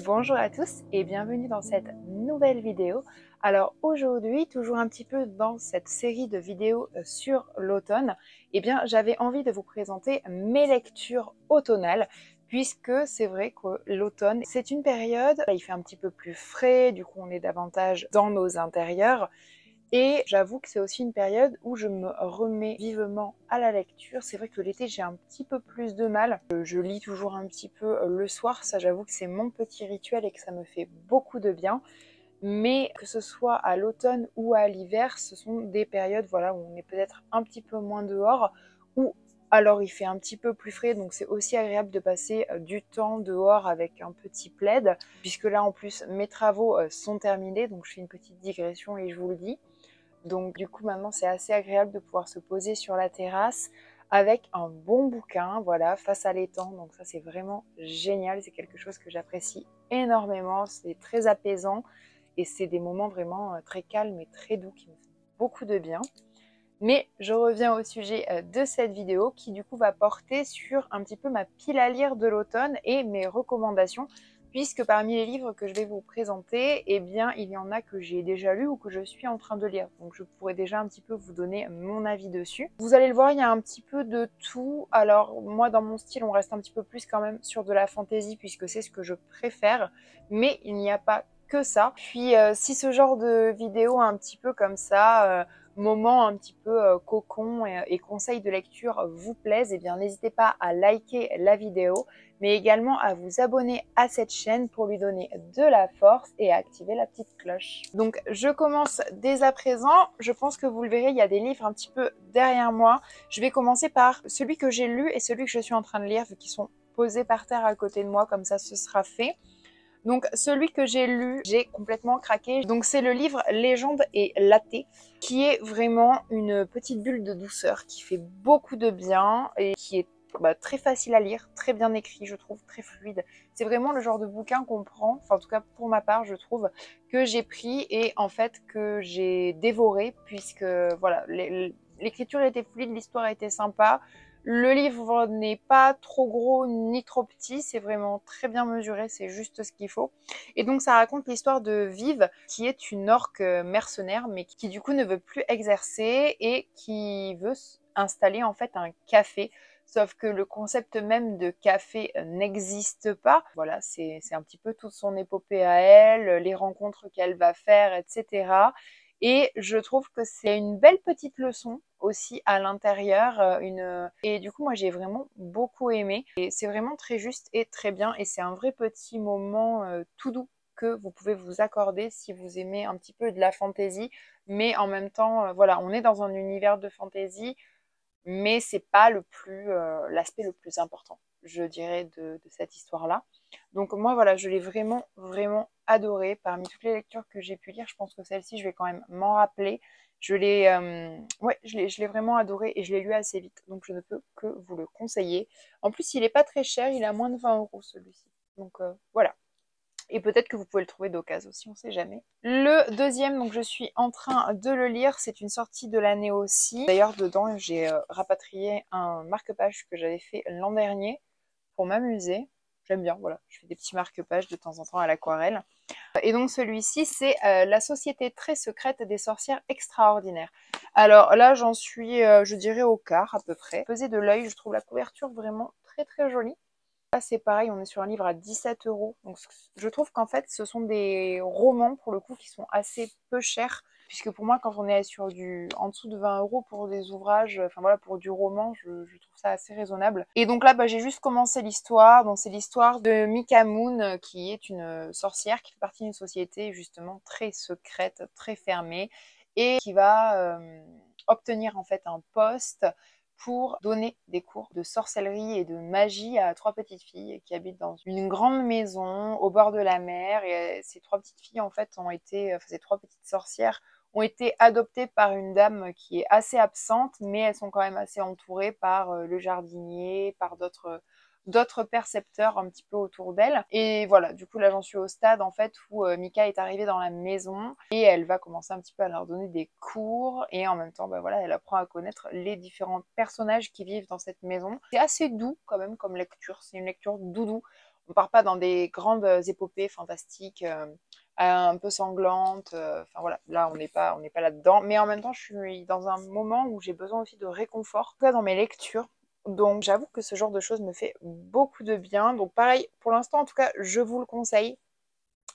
Bonjour à tous et bienvenue dans cette nouvelle vidéo. Alors aujourd'hui, toujours un petit peu dans cette série de vidéos sur l'automne, j'avais envie de vous présenter mes lectures automnales puisque c'est vrai que l'automne, c'est une période, il fait un petit peu plus frais, du coup on est davantage dans nos intérieurs. Et j'avoue que c'est aussi une période où je me remets vivement à la lecture. C'est vrai que l'été, j'ai un petit peu plus de mal. Je lis toujours un petit peu le soir. Ça, j'avoue que c'est mon petit rituel et que ça me fait beaucoup de bien. Mais que ce soit à l'automne ou à l'hiver, ce sont des périodes voilà, où on est peut-être un petit peu moins dehors, ou alors il fait un petit peu plus frais, donc c'est aussi agréable de passer du temps dehors avec un petit plaid, puisque là en plus mes travaux sont terminés, donc je fais une petite digression et je vous le dis. Donc du coup maintenant c'est assez agréable de pouvoir se poser sur la terrasse avec un bon bouquin, voilà, face à l'étang. Donc ça c'est vraiment génial, c'est quelque chose que j'apprécie énormément, c'est très apaisant et c'est des moments vraiment très calmes et très doux qui me font beaucoup de bien. Mais je reviens au sujet de cette vidéo qui du coup va porter sur un petit peu ma pile à lire de l'automne et mes recommandations, puisque parmi les livres que je vais vous présenter, il y en a que j'ai déjà lus ou que je suis en train de lire. Donc je pourrais déjà un petit peu vous donner mon avis dessus. Vous allez le voir, il y a un petit peu de tout. Alors moi dans mon style, on reste un petit peu plus quand même sur de la fantaisie puisque c'est ce que je préfère, mais il n'y a pas que ça. Puis si ce genre de vidéo un petit peu comme ça, moment un petit peu cocon et conseils de lecture vous plaisent, n'hésitez pas à liker la vidéo, mais également à vous abonner à cette chaîne pour lui donner de la force et à activer la petite cloche. Donc je commence dès à présent. Je pense que vous le verrez, il y a des livres un petit peu derrière moi. Je vais commencer par celui que j'ai lu et celui que je suis en train de lire, vu qu'ils sont posés par terre à côté de moi, comme ça ce sera fait. Donc celui que j'ai lu, j'ai complètement craqué. Donc c'est le livre Légende et Laté, qui est vraiment une petite bulle de douceur, qui fait beaucoup de bien et qui est très facile à lire, très bien écrit, je trouve, très fluide. C'est vraiment le genre de bouquin qu'on prend, enfin en tout cas pour ma part, je trouve, que j'ai pris et en fait que j'ai dévoré, puisque voilà, l'écriture était fluide, l'histoire était sympa. Le livre n'est pas trop gros ni trop petit, c'est vraiment très bien mesuré, c'est juste ce qu'il faut. Et donc ça raconte l'histoire de Vive, qui est une orque mercenaire, mais qui du coup ne veut plus exercer et qui veut installer en fait un café. Sauf que le concept même de café n'existe pas. Voilà, c'est un petit peu toute son épopée à elle, les rencontres qu'elle va faire, etc. Et je trouve que c'est une belle petite leçon aussi à l'intérieur. Et du coup, moi, j'ai vraiment beaucoup aimé. Et c'est vraiment très juste et très bien. Et c'est un vrai petit moment tout doux que vous pouvez vous accorder si vous aimez un petit peu de la fantaisie. Mais en même temps, voilà, on est dans un univers de fantaisie, mais c'est pas l'aspect le plus important, je dirais, de cette histoire-là. Donc moi, voilà, je l'ai vraiment, vraiment adoré. Parmi toutes les lectures que j'ai pu lire, je pense que celle-ci, je vais quand même m'en rappeler. Je l'ai vraiment adoré et je l'ai lu assez vite, donc je ne peux que vous le conseiller. En plus, il n'est pas très cher, il est à moins de 20 € celui-ci. Donc voilà. Et peut-être que vous pouvez le trouver d'occasion aussi, on ne sait jamais. Le deuxième, donc je suis en train de le lire, c'est une sortie de l'année aussi. D'ailleurs, dedans, j'ai rapatrié un marque-page que j'avais fait l'an dernier pour m'amuser. J'aime bien, voilà, je fais des petits marque-pages de temps en temps à l'aquarelle. Et donc celui-ci, c'est La société très secrète des sorcières extraordinaires. Alors là, j'en suis, je dirais, au quart à peu près. Pesé de l'œil, je trouve la couverture vraiment très très jolie. Là, c'est pareil, on est sur un livre à 17 €. Donc, je trouve qu'en fait, ce sont des romans, pour le coup, qui sont assez peu chers. Puisque pour moi, quand on est sur en dessous de 20 € pour des ouvrages, enfin voilà, pour du roman, je trouve ça assez raisonnable. Et donc là, j'ai juste commencé l'histoire. Donc c'est l'histoire de Mika Moon, qui est une sorcière qui fait partie d'une société justement très secrète, très fermée, et qui va obtenir en fait un poste pour donner des cours de sorcellerie et de magie à 3 petites filles qui habitent dans une grande maison au bord de la mer. Et ces 3 petites filles, en fait, ces 3 petites sorcières ont été adoptées par une dame qui est assez absente, mais elles sont quand même assez entourées par le jardinier, par d'autres percepteurs un petit peu autour d'elle. Et voilà, du coup là j'en suis au stade en fait où Mika est arrivée dans la maison et elle va commencer un petit peu à leur donner des cours et en même temps voilà, elle apprend à connaître les différents personnages qui vivent dans cette maison. C'est assez doux quand même comme lecture, c'est une lecture doudou. On part pas dans des grandes épopées fantastiques, un peu sanglantes. Enfin voilà, là on n'est pas là-dedans. Mais en même temps, je suis dans un moment où j'ai besoin aussi de réconfort, en tout cas dans mes lectures. Donc j'avoue que ce genre de choses me fait beaucoup de bien. Donc pareil, pour l'instant en tout cas, je vous le conseille.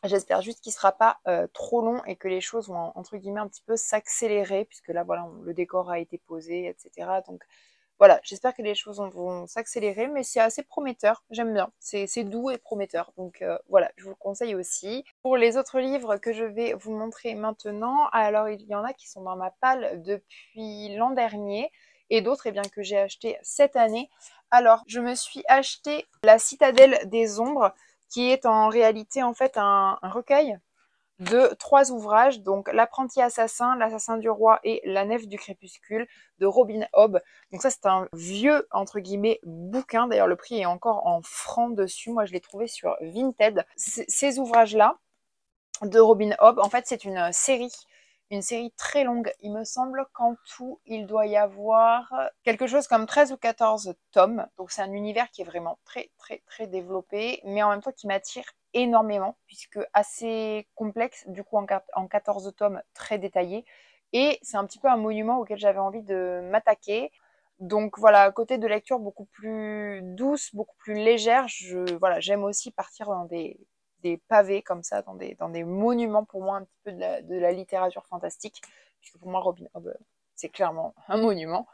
J'espère juste qu'il sera pas trop long et que les choses vont entre guillemets un petit peu s'accélérer, puisque là voilà, le décor a été posé, etc. Donc voilà, j'espère que les choses vont s'accélérer, mais c'est assez prometteur, j'aime bien, c'est doux et prometteur, donc voilà, je vous le conseille aussi. Pour les autres livres que je vais vous montrer maintenant, alors il y en a qui sont dans ma palle depuis l'an dernier, et d'autres eh bien, que j'ai acheté cette année. Alors, je me suis acheté La Citadelle des Ombres, qui est en réalité en fait un recueil de 3 ouvrages, donc L'apprenti assassin, L'assassin du roi et La nef du crépuscule de Robin Hobb. Donc ça c'est un vieux entre guillemets bouquin, d'ailleurs le prix est encore en francs dessus, moi je l'ai trouvé sur Vinted. Ces ouvrages-là de Robin Hobb, en fait c'est une série très longue. Il me semble qu'en tout, il doit y avoir quelque chose comme 13 ou 14 tomes. Donc c'est un univers qui est vraiment très très très développé, mais en même temps qui m'attire énormément, puisque assez complexe, du coup en 14 tomes très détaillés. Et c'est un petit peu un monument auquel j'avais envie de m'attaquer. Donc voilà, côté de lecture beaucoup plus douce, beaucoup plus légère, voilà, j'aime aussi partir dans des pavés comme ça, dans des monuments pour moi un petit peu de la littérature fantastique, puisque pour moi Robin Hobb, c'est clairement un monument.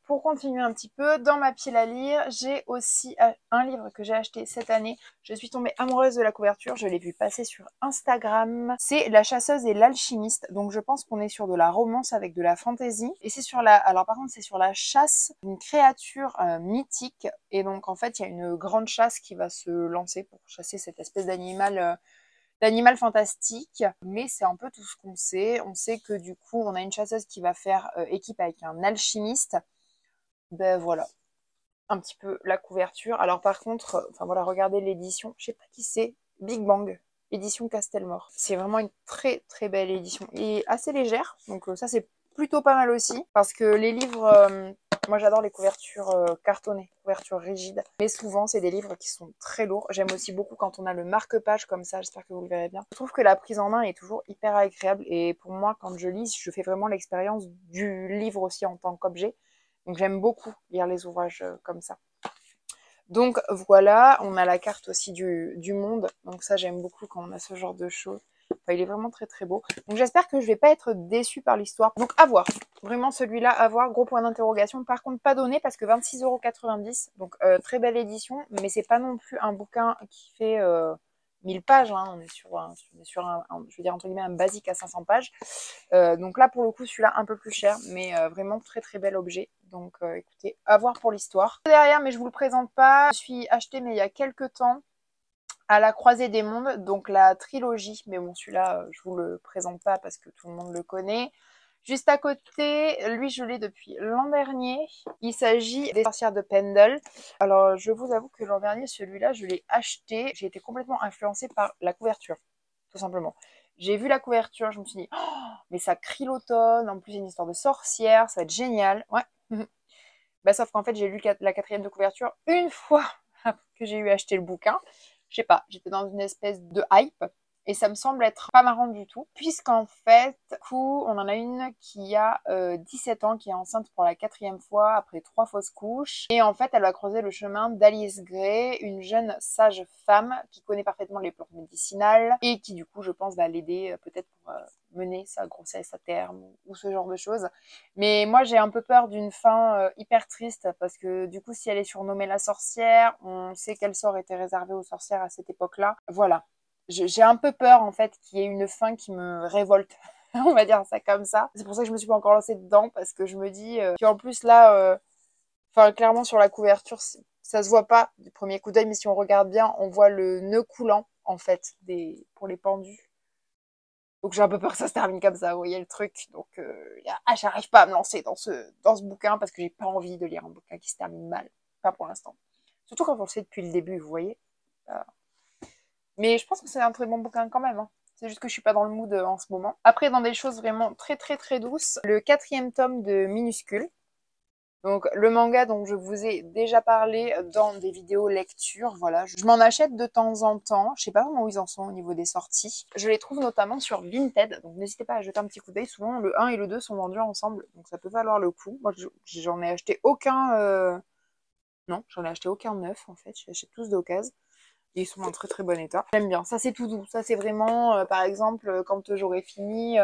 Pour continuer un petit peu, dans ma pile à lire, j'ai aussi un livre que j'ai acheté cette année. Je suis tombée amoureuse de la couverture, je l'ai vu passer sur Instagram. C'est La chasseuse et l'alchimiste, donc je pense qu'on est sur de la romance avec de la fantasy. Et c'est sur alors par contre c'est sur la chasse d'une créature mythique. Et donc en fait il y a une grande chasse qui va se lancer pour chasser cette espèce d'animal fantastique, mais c'est un peu tout ce qu'on sait. On sait que du coup, on a une chasseuse qui va faire équipe avec un alchimiste. Ben voilà, un petit peu la couverture. Alors par contre, enfin voilà, regardez l'édition. Je sais pas qui c'est, Big Bang, édition Castelmore. C'est vraiment une très très belle édition et assez légère. Donc ça c'est plutôt pas mal aussi, parce que les livres, moi j'adore les couvertures cartonnées, couvertures rigides, mais souvent c'est des livres qui sont très lourds. J'aime aussi beaucoup quand on a le marque-page comme ça, j'espère que vous le verrez bien. Je trouve que la prise en main est toujours hyper agréable, et pour moi quand je lis, je fais vraiment l'expérience du livre aussi en tant qu'objet. Donc j'aime beaucoup lire les ouvrages comme ça. Donc voilà, on a la carte aussi du monde. Donc ça j'aime beaucoup quand on a ce genre de choses. Enfin, il est vraiment très très beau. Donc j'espère que je vais pas être déçue par l'histoire. Donc à voir. Vraiment celui-là à voir, gros point d'interrogation. Par contre pas donné parce que 26,90 €. Donc très belle édition, mais c'est pas non plus un bouquin qui fait 1000 pages. Hein. On est sur je veux dire entre guillemets un basique à 500 pages. Donc là pour le coup celui-là un peu plus cher, mais vraiment très très bel objet. Donc écoutez, à voir pour l'histoire. Derrière, mais je vous le présente pas, je suis acheté mais il y a quelques temps à la croisée des mondes, donc la trilogie, mais bon celui-là je vous le présente pas parce que tout le monde le connaît. Juste à côté, lui je l'ai depuis l'an dernier, il s'agit des sorcières de Pendle. Alors je vous avoue que l'an dernier celui-là je l'ai acheté, j'ai été complètement influencée par la couverture, tout simplement. J'ai vu la couverture, je me suis dit, oh, mais ça crie l'automne, en plus il y a une histoire de sorcière, ça va être génial. Ouais. Bah, sauf qu'en fait, j'ai lu la quatrième de couverture une fois que j'ai eu acheté le bouquin. Je sais pas, j'étais dans une espèce de hype et ça me semble être pas marrant du tout, puisqu'en fait, coup, on en a une qui a 17 ans, qui est enceinte pour la quatrième fois après 3 fausses couches. Et en fait, elle va creuser le chemin d'Alice Gray, une jeune sage femme qui connaît parfaitement les plantes médicinales et qui du coup, je pense, va l'aider peut-être pour mener sa grossesse à terme ou ce genre de choses. Mais moi, j'ai un peu peur d'une fin hyper triste parce que du coup, si elle est surnommée la sorcière, on sait quel sort était réservé aux sorcières à cette époque-là. Voilà. J'ai un peu peur en fait qu'il y ait une fin qui me révolte. On va dire ça comme ça. C'est pour ça que je me suis pas encore lancée dedans, parce que je me dis qu'en plus là, enfin clairement sur la couverture, ça se voit pas du premier coup d'œil, mais si on regarde bien, on voit le nœud coulant en fait pour les pendus. Donc j'ai un peu peur que ça se termine comme ça, vous voyez le truc. Donc j'arrive pas à me lancer dans ce bouquin parce que j'ai pas envie de lire un bouquin qui se termine mal. Pas pour l'instant. Surtout quand on le sait depuis le début, vous voyez. Mais je pense que c'est un très bon bouquin quand même. Hein. C'est juste que je suis pas dans le mood en ce moment. Après, dans des choses vraiment très très très douces, le quatrième tome de Minuscule. Donc le manga dont je vous ai déjà parlé dans des vidéos lecture, voilà, je m'en achète de temps en temps. Je sais pas vraiment où ils en sont au niveau des sorties. Je les trouve notamment sur Vinted, donc n'hésitez pas à jeter un petit coup d'œil. Souvent le 1 et le 2 sont vendus ensemble, donc ça peut valoir le coup. Moi j'en ai acheté aucun, non, j'en ai acheté aucun neuf en fait, j'achète tous d'occasion. Et ils sont en très très bon état. J'aime bien, ça c'est tout doux, ça c'est vraiment, par exemple, quand j'aurai fini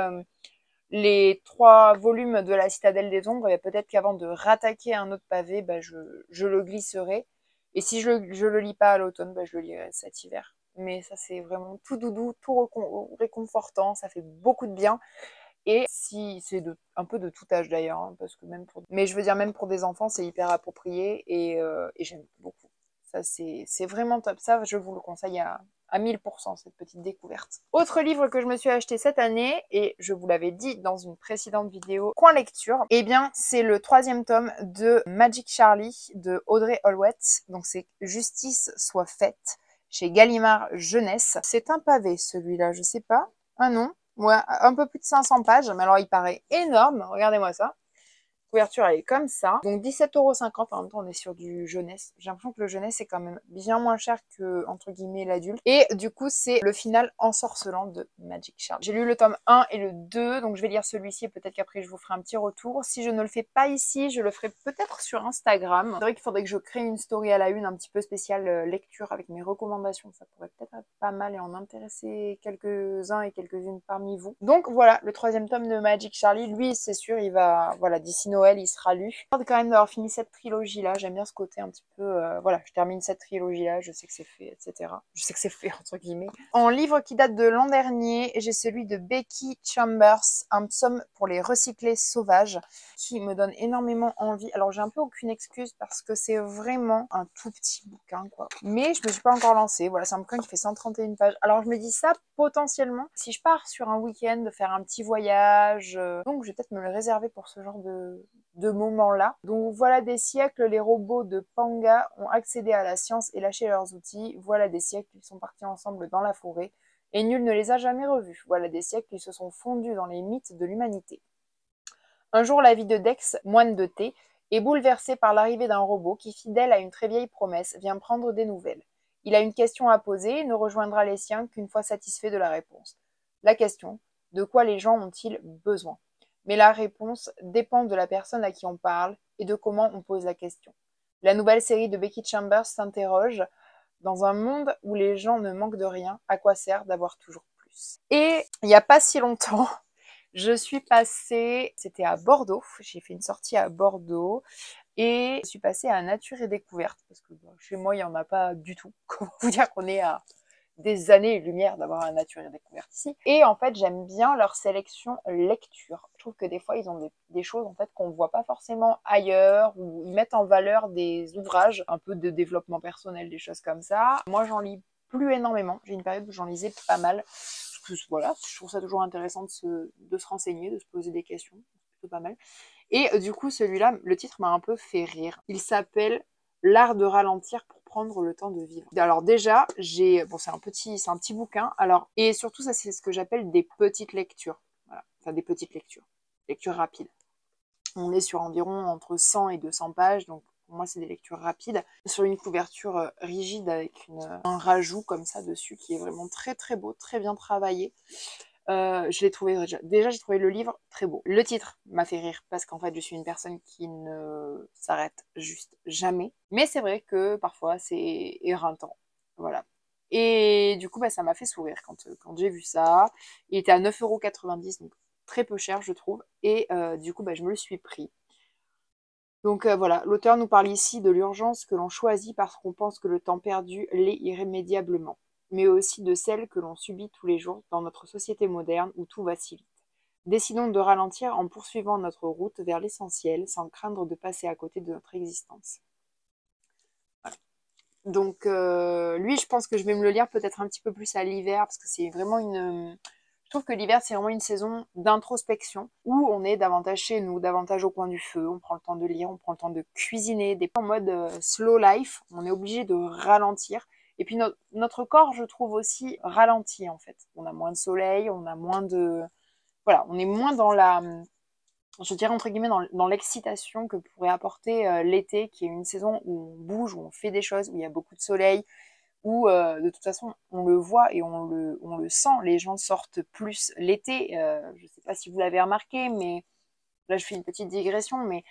les 3 volumes de la Citadelle des Ombres, et peut-être qu'avant de rattaquer un autre pavé, bah, je le glisserai. Et si je le lis pas à l'automne, bah, je le lirai cet hiver. Mais ça, c'est vraiment tout doudou, tout réconfortant, ça fait beaucoup de bien. Et si c'est un peu de tout âge d'ailleurs, hein, parce que mais je veux dire, même pour des enfants, c'est hyper approprié et j'aime beaucoup. Ça, c'est vraiment top. Ça, je vous le conseille à 1000%, cette petite découverte. Autre livre que je me suis acheté cette année, et je vous l'avais dit dans une précédente vidéo, Coin Lecture, eh bien, c'est le 3e tome de Magic Charlie de Audrey Holwett. Donc, c'est Justice soit faite chez Gallimard Jeunesse. C'est un pavé, celui-là, je sais pas. Ah non, ouais, un peu plus de 500 pages, mais alors il paraît énorme, regardez-moi ça. La couverture, elle est comme ça. Donc 17,50 €, en même temps on est sur du jeunesse. J'ai l'impression que le jeunesse est quand même bien moins cher que, entre guillemets, l'adulte. Et du coup, c'est le final ensorcelant de Magic Charlie. J'ai lu le tome 1 et le 2, donc je vais lire celui-ci et peut-être qu'après je vous ferai un petit retour. Si je ne le fais pas ici, je le ferai peut-être sur Instagram. C'est vrai qu'il faudrait que je crée une story à la une un petit peu spéciale lecture avec mes recommandations. Ça pourrait peut-être être pas mal et en intéresser quelques-uns et quelques-unes parmi vous. Donc voilà, le 3e tome de Magic Charlie, lui c'est sûr, il va, voilà, d'ici Noël, il sera lu. J'ai hâte quand même d'avoir fini cette trilogie-là. J'aime bien ce côté un petit peu, voilà, je termine cette trilogie-là, je sais que c'est fait, etc. Je sais que c'est fait, entre guillemets. En livre qui date de l'an dernier, j'ai celui de Becky Chambers, Un psaume pour les recyclés sauvages, qui me donne énormément envie. Alors, j'ai un peu aucune excuse parce que c'est vraiment un tout petit bouquin, quoi. Mais je me suis pas encore lancée. Voilà, c'est un bouquin qui fait 131 pages. Alors, je me dis ça, potentiellement, si je pars sur un week-end, de faire un petit voyage, donc je vais peut-être me le réserver pour ce genre de moment-là. Donc voilà des siècles, les robots de Panga ont accédé à la science et lâché leurs outils. Voilà des siècles, ils sont partis ensemble dans la forêt et nul ne les a jamais revus. Voilà des siècles, ils se sont fondus dans les mythes de l'humanité. Un jour, la vie de Dex, moine de thé, est bouleversée par l'arrivée d'un robot qui, fidèle à une très vieille promesse, vient prendre des nouvelles. Il a une question à poser et ne rejoindra les siens qu'une fois satisfait de la réponse. La question, de quoi les gens ont-ils besoin? Mais la réponse dépend de la personne à qui on parle et de comment on pose la question. La nouvelle série de Becky Chambers s'interroge: dans un monde où les gens ne manquent de rien, à quoi sert d'avoir toujours plus? Et il n'y a pas si longtemps, je suis passée, c'était à Bordeaux, j'ai fait une sortie à Bordeaux et je suis passée à Nature et Découverte parce que chez moi il n'y en a pas du tout. Comment vous dire qu'on est à des années-lumière d'avoir un Nature et Découverte ici. Et en fait, j'aime bien leur sélection lecture. Je trouve que des fois, ils ont des choses en fait qu'on ne voit pas forcément ailleurs, ou ils mettent en valeur des ouvrages, un peu de développement personnel, des choses comme ça. Moi, j'en lis plus énormément. J'ai une période où j'en lisais pas mal. Voilà, je trouve ça toujours intéressant de se renseigner, de se poser des questions. C'est plutôt pas mal. Et du coup, celui-là, le titre m'a un peu fait rire. Il s'appelle L'art de ralentir pour prendre le temps de vivre. Alors déjà, bon, c'est un petit bouquin. Alors, et surtout, ça, c'est ce que j'appelle des petites lectures. Voilà. Enfin, des petites lectures. Lectures rapides. On est sur environ entre 100 et 200 pages, donc pour moi, c'est des lectures rapides, sur une couverture rigide avec un rajout comme ça dessus qui est vraiment très très beau, très bien travaillé. Je l'ai trouvé déjà j'ai trouvé le livre très beau. Le titre m'a fait rire parce qu'en fait je suis une personne qui ne s'arrête juste jamais. Mais c'est vrai que parfois c'est éreintant. Voilà. Et du coup bah, ça m'a fait sourire quand j'ai vu ça. Il était à 9,90 €, donc très peu cher je trouve. Et du coup bah, je me le suis pris. Donc voilà, l'auteur nous parle ici de l'urgence que l'on choisit parce qu'on pense que le temps perdu l'est irrémédiablement, mais aussi de celle que l'on subit tous les jours dans notre société moderne où tout va si vite. Décidons de ralentir en poursuivant notre route vers l'essentiel sans craindre de passer à côté de notre existence. Voilà. Donc lui, je pense que je vais me le lire peut-être un petit peu plus à l'hiver parce que c'est vraiment Je trouve que l'hiver, c'est vraiment une saison d'introspection où on est davantage chez nous, davantage au coin du feu, on prend le temps de lire, on prend le temps de cuisiner, des en mode slow life, on est obligé de ralentir. Et puis notre corps, je trouve aussi ralenti en fait. On a moins de soleil, on a moins de... Voilà, on est moins dans je dirais entre guillemets, dans l'excitation que pourrait apporter l'été, qui est une saison où on bouge, où on fait des choses, où il y a beaucoup de soleil, où de toute façon on le voit et on le sent, les gens sortent plus l'été. Je ne sais pas si vous l'avez remarqué, mais là je fais une petite digression, mais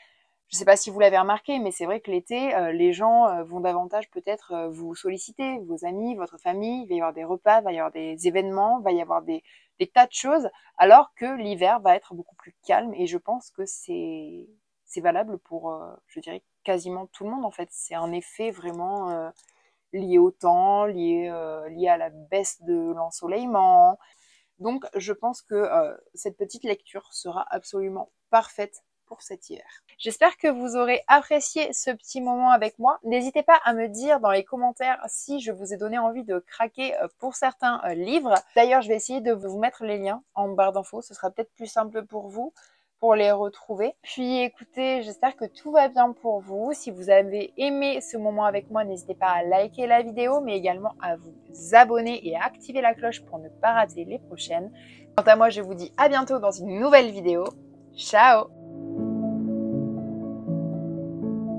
je ne sais pas si vous l'avez remarqué, mais c'est vrai que l'été, les gens vont davantage peut-être vous solliciter, vos amis, votre famille, il va y avoir des repas, il va y avoir des événements, il va y avoir des tas de choses, alors que l'hiver va être beaucoup plus calme et je pense que c'est valable pour, je dirais, quasiment tout le monde en fait. C'est un effet vraiment lié au temps, lié à la baisse de l'ensoleillement. Donc je pense que cette petite lecture sera absolument parfaite pour cet hiver. J'espère que vous aurez apprécié ce petit moment avec moi. N'hésitez pas à me dire dans les commentaires si je vous ai donné envie de craquer pour certains livres. D'ailleurs, je vais essayer de vous mettre les liens en barre d'infos. Ce sera peut-être plus simple pour vous pour les retrouver. Puis écoutez, j'espère que tout va bien pour vous. Si vous avez aimé ce moment avec moi, n'hésitez pas à liker la vidéo, mais également à vous abonner et à activer la cloche pour ne pas rater les prochaines. Quant à moi, je vous dis à bientôt dans une nouvelle vidéo. Ciao!